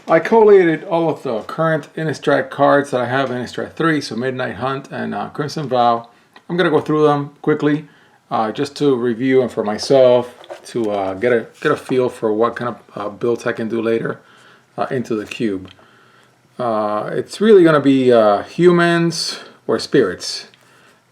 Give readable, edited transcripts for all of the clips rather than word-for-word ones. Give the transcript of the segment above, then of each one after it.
I collated all of the current Innistrad cards that I have in Innistrad 3, so Midnight Hunt and Crimson Vow. I'm going to go through them quickly just to review and for myself to get a feel for what kind of builds I can do later into the cube. It's really going to be humans or spirits,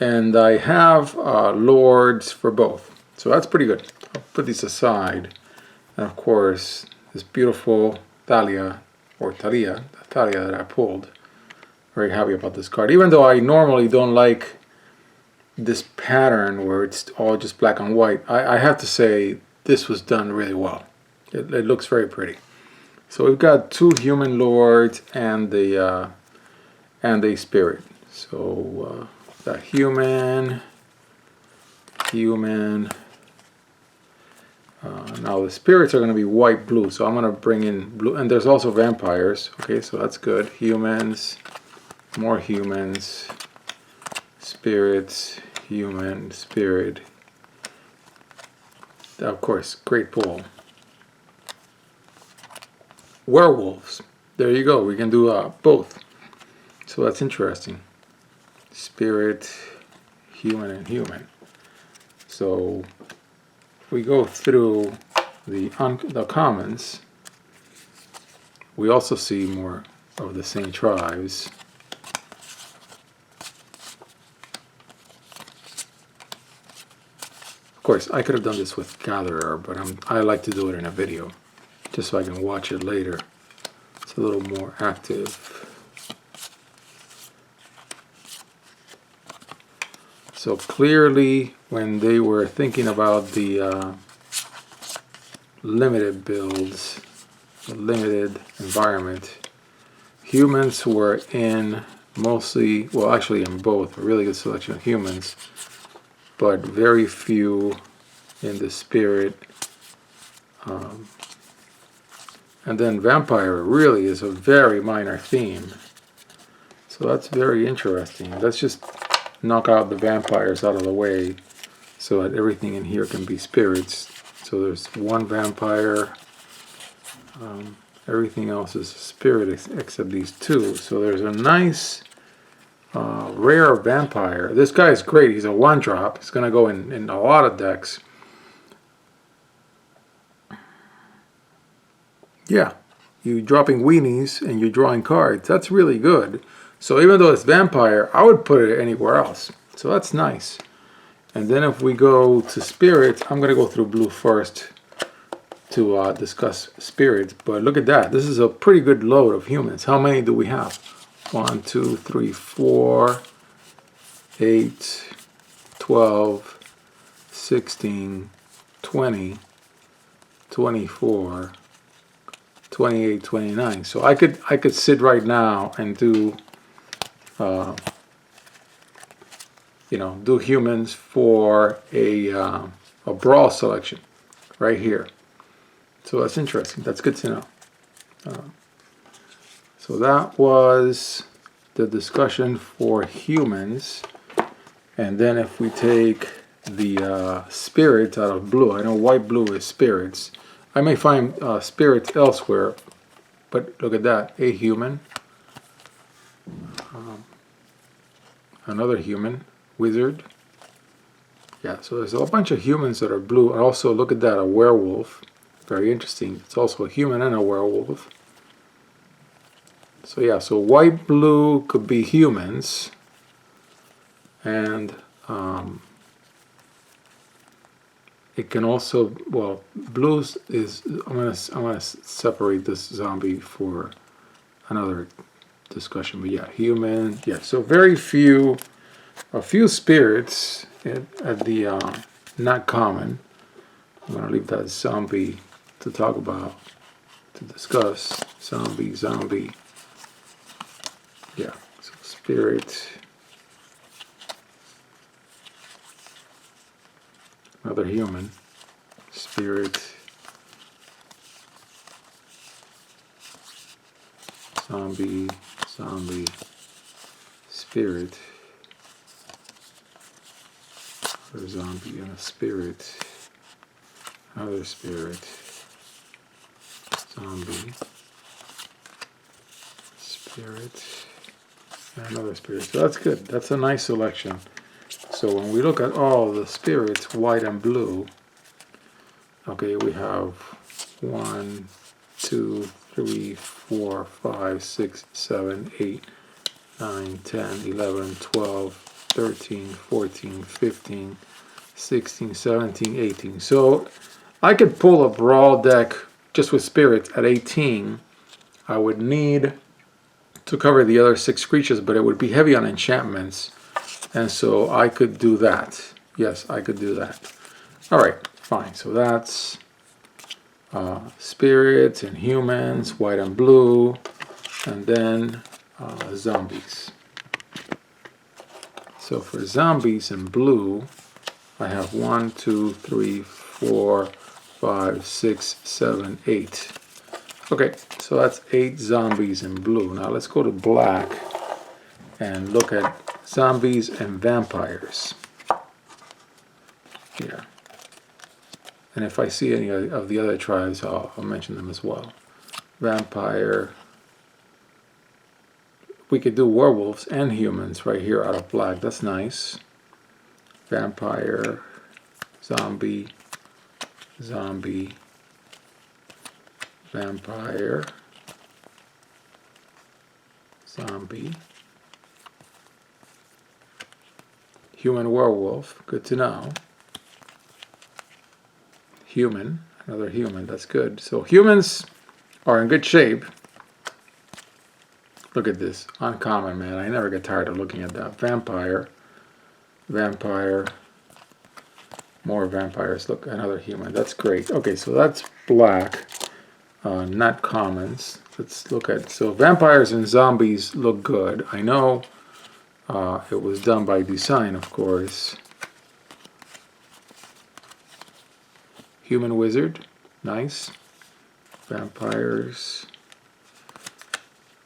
and I have lords for both, so that's pretty good. I'll put these aside, and of course this beautiful Thalia that I pulled. Very happy about this card, even though I normally don't like this pattern where it's all just black and white. I have to say this was done really well. It looks very pretty. So we've got two human lords and a spirit. So that human. Now the spirits are going to be white blue, so I'm going to bring in blue, and there's also vampires. Okay, so that's good. Humans, more humans, spirits, human, spirit. Of course, great pool. Werewolves. There you go. We can do both. So that's interesting. Spirit, human, and human. So we go through the commons. We also see more of the same tribes. Of course, I could have done this with Gatherer, but I like to do it in a video, just so I can watch it later. It's a little more active. So clearly, when they were thinking about the limited builds, the limited environment, humans were in mostly, well actually in both, a really good selection of humans, but very few in the spirit. And then vampire really is a very minor theme. So that's very interesting. Let's just knock out the vampires out of the way so that everything in here can be spirits. So there's one vampire. Everything else is spirit except these two. So there's a nice rare vampire. This guy is great. He's a 1-drop. He's going to go in a lot of decks. Yeah, you're dropping weenies and you're drawing cards. That's really good. So even though it's vampire, I would put it anywhere else. So that's nice. And then if we go to spirits, I'm going to go through blue first to discuss spirits. But look at that. This is a pretty good load of humans. How many do we have? 1, 2, 3, 4, 8, 12, 16, 20, 24, 28, 29. So I could sit right now and do do humans for a brawl selection right here. So that's interesting. That's good to know. So that was the discussion for humans. And then if we take the spirits out of blue, I know white blue is spirits. I may find spirits elsewhere, but look at that. A human. Another human. Wizard. Yeah, so there's a bunch of humans that are blue. And also, look at that, a werewolf. Very interesting. It's also a human and a werewolf. So yeah, so white, blue could be humans. And it can also, well, blues is, I'm gonna separate this zombie for another discussion. But yeah, human. Yeah, so very few. A few spirits at the not common. I'm going to leave that zombie to talk about, to discuss. Zombie. Yeah, so spirit. Another human. Spirit. Zombie. Spirit. A zombie and a spirit, another spirit, zombie, spirit, and another spirit. So that's good. That's a nice selection. So when we look at all the spirits, white and blue, okay, we have 1, 2, 3, 4, 5, 6, 7, 8, 9, 10, 11, 12, 13, 14, 15, 16, 17, 18. So I could pull a brawl deck just with spirits at 18. I would need to cover the other 6 creatures, but it would be heavy on enchantments. And so I could do that. Yes, I could do that. All right, fine. So that's spirits and humans, white and blue, and then zombies. So for zombies in blue, I have 1, 2, 3, 4, 5, 6, 7, 8. Okay, so that's 8 zombies in blue. Now let's go to black and look at zombies and vampires. Here. And if I see any of the other tribes, I'll mention them as well. Vampire. We could do werewolves and humans right here out of black. That's nice. Vampire, zombie, zombie, vampire, zombie, human werewolf. Good to know. Human, another human, that's good. So humans are in good shape. Look at this, uncommon, man. I never get tired of looking at that. Vampire, vampire, more vampires. Look, another human, that's great. Okay, so that's black, not commons. Let's look at, so vampires and zombies look good. I know it was done by design, of course. Human wizard, nice. Vampires.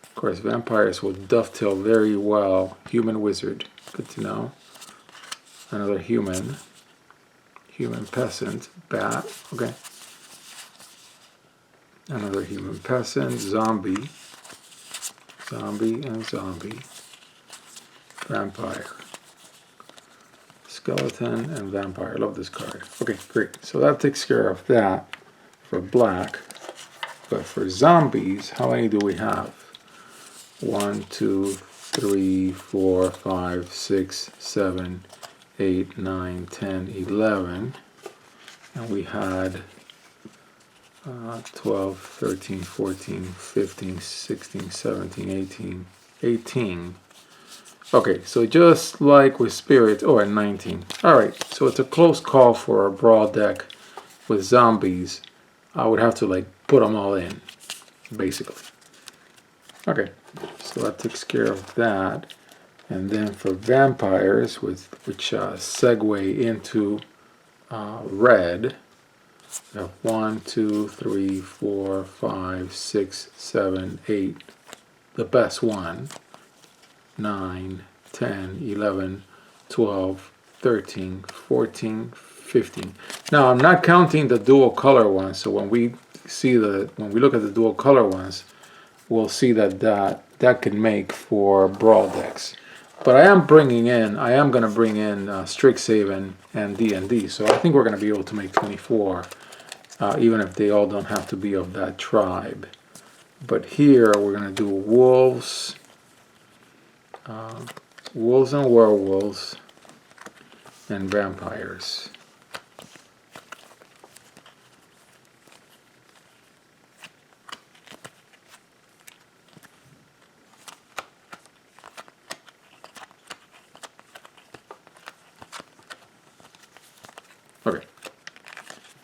Of course, vampires will dovetail very well. Human wizard, good to know. Another human. Human peasant, bat, okay. Another human peasant, zombie. Zombie and zombie. Vampire. Skeleton and vampire. I love this card. Okay, great. So that takes care of that for black. But for zombies, how many do we have? 1, 2, 3, 4, 5, 6, 7, 8, 9, 10, 11. And we had 12, 13, 14, 15, 16, 17, 18. 18. Okay, so just like with Spirit, oh, and 19. Alright, so it's a close call for a brawl deck with zombies. I would have to like put them all in, basically. Okay, so that takes care of that. And then for vampires, which segue into red, we have 1, 2, 3, 4, 5, 6, 7, 8. The best one. 9, 10, 11, 12, 13, 14, 15. Now I'm not counting the dual color ones, so when we look at the dual color ones, we'll see that can make for brawl decks. But I am going to bring in Strixhaven and D&D, so I think we're going to be able to make 24, even if they all don't have to be of that tribe. But here we're going to do wolves, wolves and werewolves, and vampires. Okay,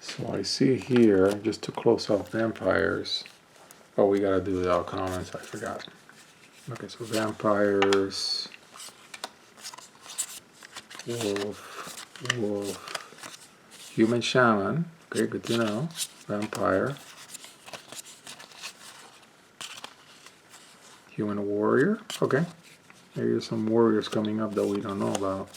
so I see here, just to close off vampires, oh, we gotta do the comments, I forgot. Okay, so vampires, wolf, wolf, human shaman, okay, good to know, vampire, human warrior, okay, here's some warriors coming up that we don't know about.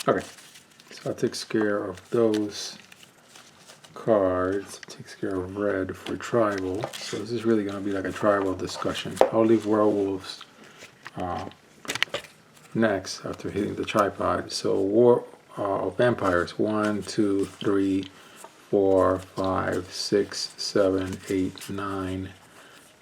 Okay, so that takes care of those cards. It takes care of red for tribal. So this is really going to be like a tribal discussion. I'll leave werewolves next after hitting the tripod. So vampires. 1, 2, 3, 4, 5, 6, 7, 8, 9,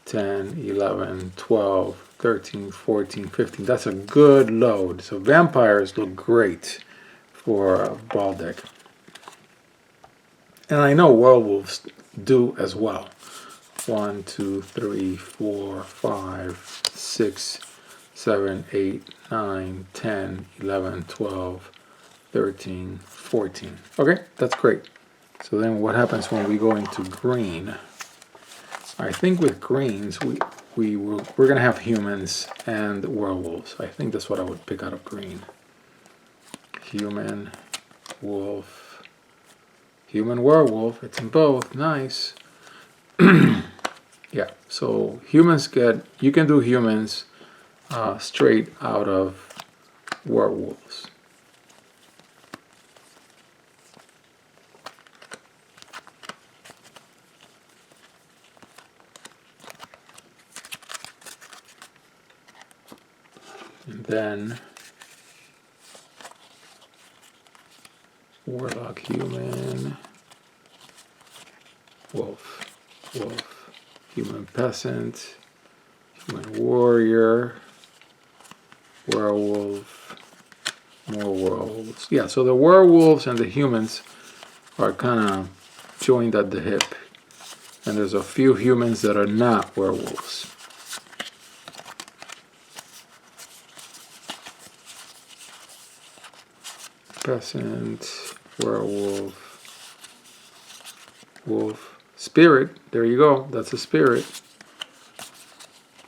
10, 11, 12, 13, 14, 15. That's a good load. So vampires look great for a ball deck. And I know werewolves do as well. 1, 2, 3, 4, 5, 6, 7, 8, 9, 10, 11, 12, 13, 14. Okay, that's great. So then what happens when we go into green? I think with greens, we're going to have humans and werewolves. I think that's what I would pick out of green. Human, wolf, human, werewolf. It's in both. Nice. Yeah, so humans you can do humans straight out of werewolves. And then warlock, human, wolf, wolf, human peasant, human warrior, werewolf, more werewolves. Yeah, so the werewolves and the humans are kind of joined at the hip. And there's a few humans that are not werewolves. Peasant, werewolf, wolf, spirit. There you go. That's a spirit.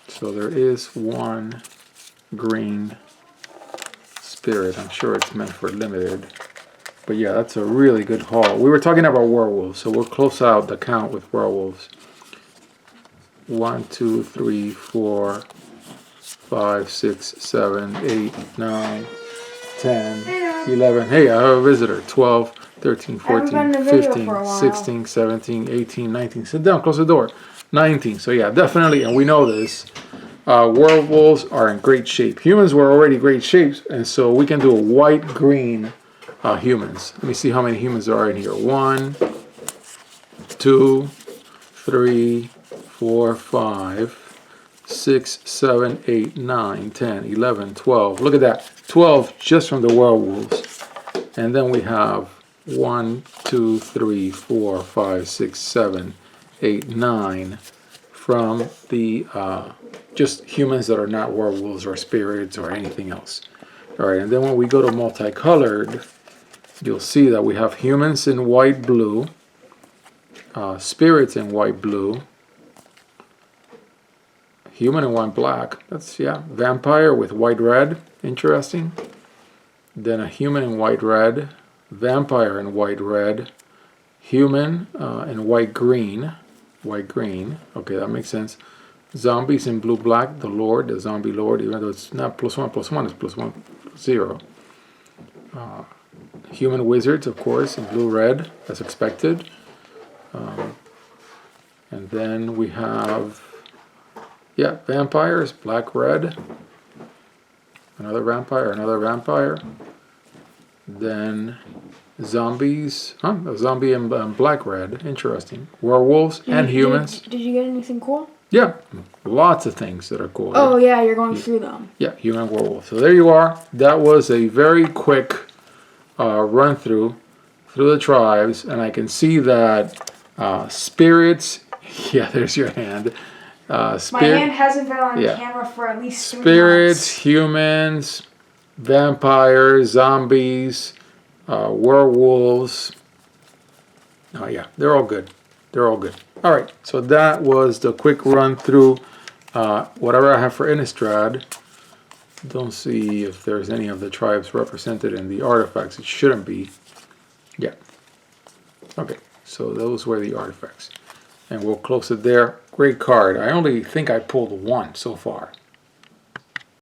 So there is one green spirit. I'm sure it's meant for limited. But yeah, that's a really good haul. We were talking about werewolves, so we'll close out the count with werewolves. 1, 2, 3, 4, 5, 6, 7, 8, 9, 10, 11. Hey, I have a visitor. 12, 13, 14, 15, 16, 17, 18, 19. Sit down, close the door. 19. So yeah, definitely, and we know this. Werewolves are in great shape. Humans were already great shapes, and so we can do a white-green humans. Let me see how many humans are in here. 1, 2, 3, 4, 5, 6, 7, 8, 9, 10, 11, 12. Look at that. 12 just from the werewolves. And then we have 1, 2, 3, 4, 5, 6, 7, 8, 9 from the just humans that are not werewolves or spirits or anything else. All right, and then when we go to multicolored, you'll see that we have humans in white blue, spirits in white blue, human in white black. That's, yeah, vampire with white red. Interesting. Then a human in white red, vampire in white red, human in white green. White green. Okay, that makes sense. Zombies in blue black, the Lord, the zombie Lord, even though it's not +1, +1, it's +1, 0. Human wizards, of course, in blue red, as expected. And then we have, yeah, vampires, black red. Another vampire. Then zombies, a zombie in black red. Interesting. Werewolves and humans. Did you get anything cool? Yeah, lots of things that are cool. Oh yeah, you're going through them. Yeah, human werewolf. So there you are. That was a very quick run through the tribes, and I can see that spirits. Yeah, there's your hand. My hand hasn't been on camera for at least 3 months. Spirits, humans, vampires, zombies, werewolves. Oh yeah, they're all good. They're all good. All right, so that was the quick run through whatever I have for Innistrad. Don't see if there's any of the tribes represented in the artifacts. It shouldn't be. Yeah. Okay, so those were the artifacts. And we'll close it there. Great card. I only think I pulled one so far.